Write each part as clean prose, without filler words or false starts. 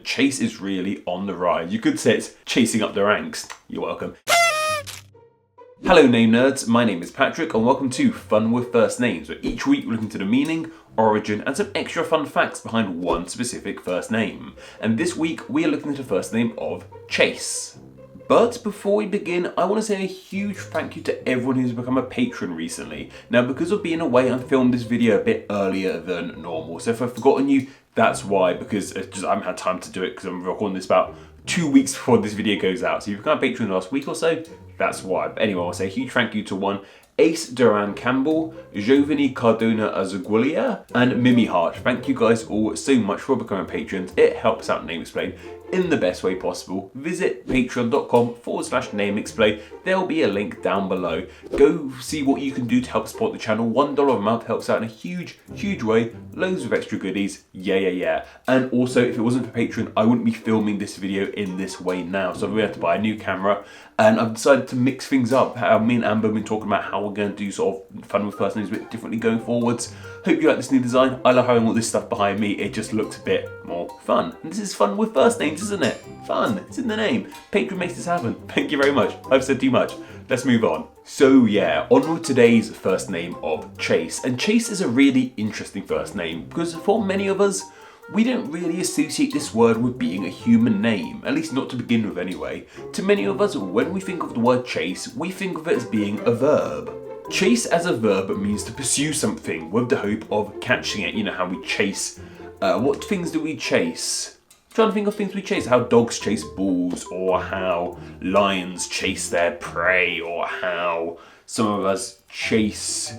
Chase is really on the rise. You could say it's chasing up the ranks. You're welcome. Hello name nerds, my name is Patrick and welcome to Fun with First Names, where each week we look into the meaning, origin and some extra fun facts behind one specific first name. And this week we are looking at the first name of Chase. But before we begin, I want to say a huge thank you to everyone who's become a patron recently. Now, because of being away, I filmed this video a bit earlier than normal. So if I've forgotten you, that's why, because I haven't had time to do it because I'm recording this about 2 weeks before this video goes out. So if you've become a patron in the last week or so, that's why. But anyway, I'll say a huge thank you to one, Ace Duran Campbell, Giovanni Cardona Azagulia, and Mimi Hart. Thank you guys all so much for becoming patrons. It helps out Name Explain in the best way possible. Visit patreon.com/nameexplain. There'll be a link down below. Go see what you can do to help support the channel. $1 a month helps out in a huge way. Loads of extra goodies. Yeah. And also, if it wasn't for Patreon, I wouldn't be filming this video in this way now. So we have to buy a new camera. And I've decided to mix things up. Me and Amber have been talking about how we're going to do sort of Fun with First Names a bit differently going forwards. Hope you like this new design. I love having all this stuff behind me. It just looks a bit more fun. And this is Fun with First Names, isn't it? Fun. It's in the name. Patreon makes this happen. Thank you very much. I've said too much. Let's move on. So yeah, on with today's first name of Chase. And Chase is a really interesting first name because for many of us, we don't really associate this word with being a human name, at least not to begin with anyway. To many of us, when we think of the word chase, we think of it as being a verb. Chase as a verb means to pursue something with the hope of catching it. You know how we chase. What things do we chase? I'm trying to think of things we chase. How dogs chase balls, or how lions chase their prey, or how some of us chase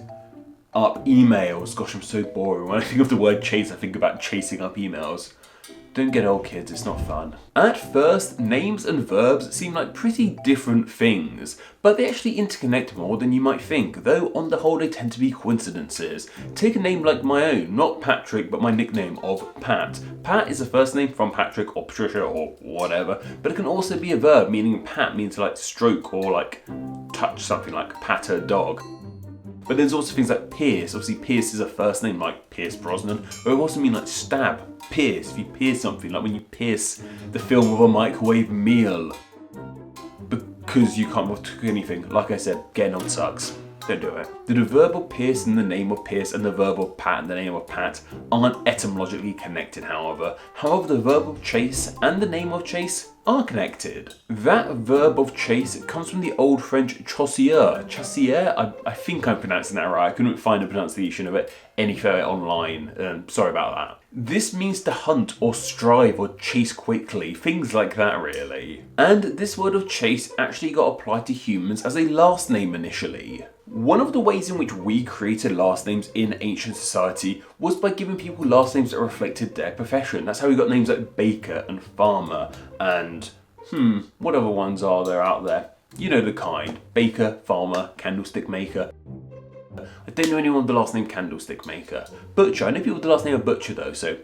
up emails. Gosh, I'm so boring. When I think of the word chase, I think about chasing up emails. Don't get old, kids, it's not fun. At first, names and verbs seem like pretty different things, but they actually interconnect more than you might think, though on the whole they tend to be coincidences. Take a name like my own, not Patrick, but my nickname of Pat. Pat is a first name from Patrick or Patricia or whatever, but it can also be a verb, meaning pat means to like stroke or like touch something, like pat a dog. But there's also things like pierce. Obviously, pierce is a first name, like Pierce Brosnan. But it also mean like stab, pierce. If you pierce something, like when you pierce the film of a microwave meal, because you can't cook anything. Like I said, getting on sucks. Don't do it. The verb of pierce and the name of Pierce and the verb of pat and the name of Pat aren't etymologically connected, however. However, the verb of chase and the name of Chase are connected. That verb of chase comes from the old French chasseur. Chasseur? I think I'm pronouncing that right. I couldn't find a pronunciation of it anywhere online. Sorry about that. This means to hunt or strive or chase quickly, things like that really. And this word of chase actually got applied to humans as a last name initially. One of the ways in which we created last names in ancient society was by giving people last names that reflected their profession. That's how we got names like baker and farmer and what other ones are there out there? You know the kind. Baker, farmer, candlestick maker. I don't know anyone with the last name Candlestick Maker. Butcher, I know people with the last name of Butcher though, so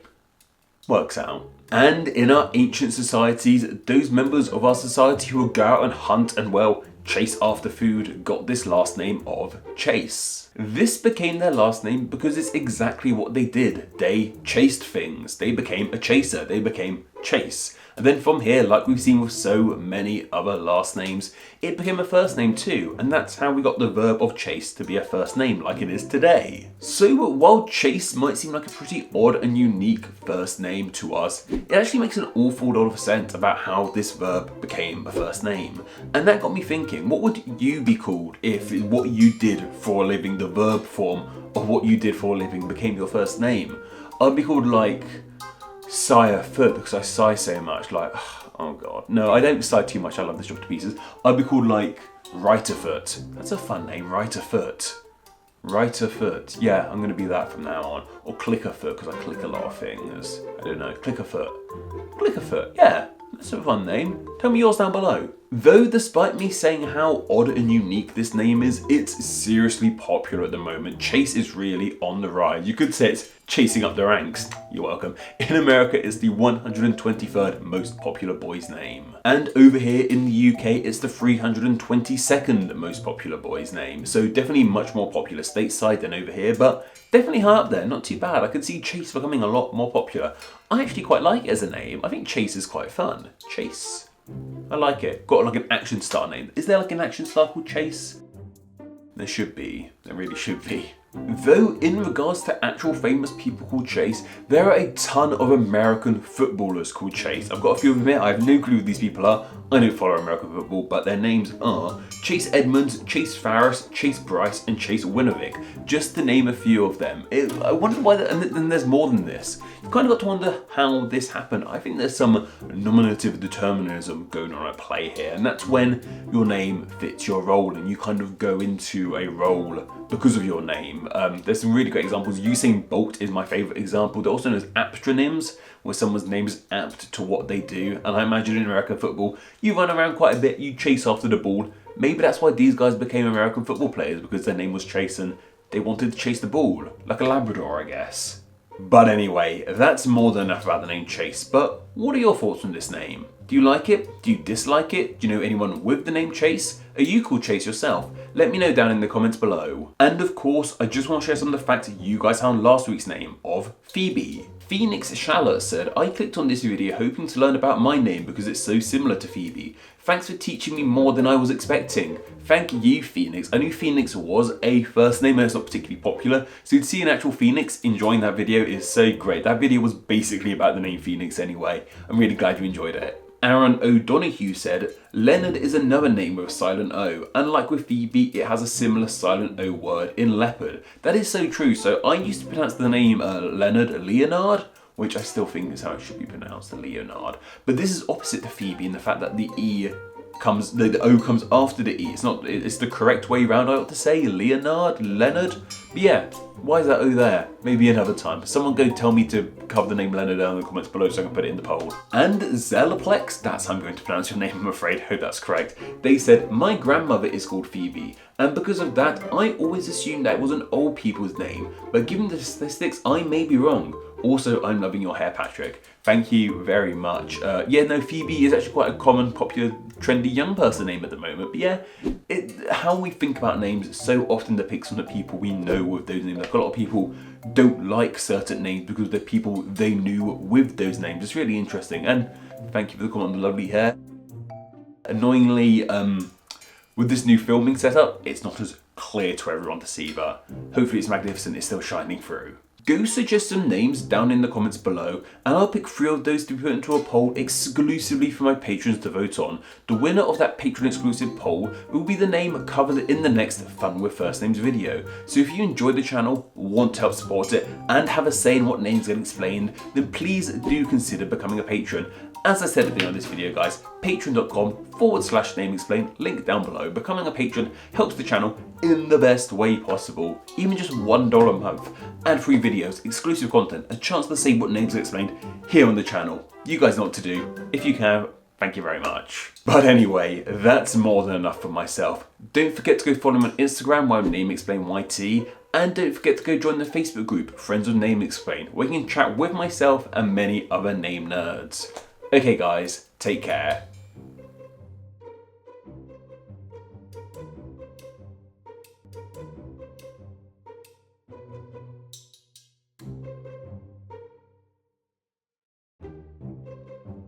works out. And in our ancient societies, those members of our society who would go out and hunt and, well, chase after food got this last name of Chase. This became their last name because it's exactly what they did. They chased things. They became a chaser. They became Chase. And then from here, like we've seen with so many other last names, it became a first name too, and that's how we got the verb of chase to be a first name like it is today. So while Chase might seem like a pretty odd and unique first name to us, it actually makes an awful lot of sense about how this verb became a first name. And that got me thinking, what would you be called if what you did for a living, the verb form of what you did for a living, became your first name? I'd be called like Sire Foot because I sigh so much, like, oh god. No, I don't sigh too much, I love this job to pieces. I'd be called like Writerfoot. That's a fun name, Writerfoot. Writerfoot. Yeah, I'm gonna be that from now on. Or Clickerfoot, because I click a lot of things. I don't know, Clickerfoot. Clickerfoot, yeah, that's a fun name. Tell me yours down below. Though despite me saying how odd and unique this name is, it's seriously popular at the moment. Chase is really on the rise. You could say it's chasing up the ranks. You're welcome. In America, it's the 123rd most popular boy's name. And over here in the UK, it's the 322nd most popular boy's name. So definitely much more popular stateside than over here, but definitely high up there, not too bad. I could see Chase becoming a lot more popular. I actually quite like it as a name. I think Chase is quite fun. Chase. I like it. Got like an action star name. Is there like an action star called Chase? There should be. There really should be. Though in regards to actual famous people called Chase, there are a ton of American footballers called Chase. I've got a few of them here. I have no clue who these people are. I don't follow American football, but their names are Chase Edmonds, Chase Farris, Chase Bryce, and Chase Winovich, just to name a few of them. I wonder why, and then there's more than this. You've kind of got to wonder how this happened. I think there's some nominative determinism going on at play here, and that's when your name fits your role and you kind of go into a role because of your name. There's some really great examples. Usain Bolt is my favorite example. They're also known as aptronyms, where someone's name is apt to what they do. And I imagine in American football, you run around quite a bit, you chase after the ball. Maybe that's why these guys became American football players, because their name was Chase and they wanted to chase the ball, like a Labrador, I guess. But anyway, that's more than enough about the name Chase. But what are your thoughts on this name? Do you like it? Do you dislike it? Do you know anyone with the name Chase? Are you called Chase yourself? Let me know down in the comments below. And of course, I just want to share some of the facts you guys found last week's name of Phoebe. Phoenix Schaller said, I clicked on this video hoping to learn about my name because it's so similar to Phoebe. Thanks for teaching me more than I was expecting. Thank you, Phoenix. I knew Phoenix was a first name and it's not particularly popular, so to see an actual Phoenix enjoying that video is so great. That video was basically about the name Phoenix anyway. I'm really glad you enjoyed it. Aaron O'Donoghue said, Leonard is another name with a silent O, and like with Phoebe, it has a similar silent O word in leopard. That is so true. So I used to pronounce the name Leonard, which I still think is how it should be pronounced, Leonard. But this is opposite to Phoebe in the fact that the O comes after the E. It's the correct way round, I ought to say. Leonard. But yeah, why is that O there? Maybe another time. Someone go tell me to cover the name Leonard down in the comments below so I can put it in the poll. And Zelaplex, that's how I'm going to pronounce your name, I'm afraid. Hope that's correct. They said, my grandmother is called Phoebe, and because of that, I always assumed that it was an old people's name. But given the statistics, I may be wrong. Also, I'm loving your hair, Patrick. Thank you very much. Yeah, no, Phoebe is actually quite a common, popular, trendy young person name at the moment. But yeah, how we think about names so often depicts on the people we know with those names. Like a lot of people don't like certain names because they're people they knew with those names. It's really interesting. And thank you for the comment on the lovely hair. Annoyingly, with this new filming setup, it's not as clear to everyone to see, but hopefully it's magnificent. It's still shining through. Go suggest some names down in the comments below, and I'll pick 3 of those to be put into a poll exclusively for my patrons to vote on. The winner of that patron exclusive poll will be the name covered in the next Fun with First Names video. So if you enjoy the channel, want to help support it, and have a say in what names get explained, then please do consider becoming a patron. As I said at the beginning of this video, guys, patreon.com/nameexplain, link down below. Becoming a patron helps the channel in the best way possible. Even just $1 a month, ad-free videos, exclusive content, a chance to see what names are explained here on the channel. You guys know what to do. If you can, thank you very much. But anyway, that's more than enough for myself. Don't forget to go follow me on Instagram where I'm NameExplainYT. And don't forget to go join the Facebook group, Friends of Name Explain, where you can chat with myself and many other name nerds. Okay guys, take care.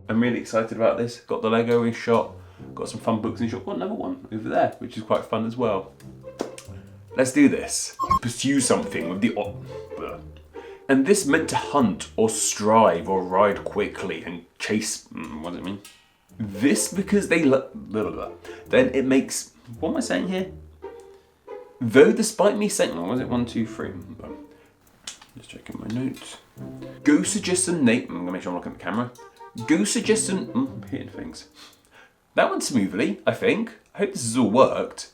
I'm really excited about this. Got the Lego in shot, got some fun books in shot, got another one over there, which is quite fun as well. Let's do this. Pursue something with the and this meant to hunt or strive or ride quickly and chase. What does it mean? This because they then it makes. What am I saying here? Though despite me saying, what was it? 1, 2, 3. Just checking my notes. Go suggest some name. I'm gonna make sure I'm looking at the camera. Go suggest some hitting things. That went smoothly, I think. I hope this has all worked.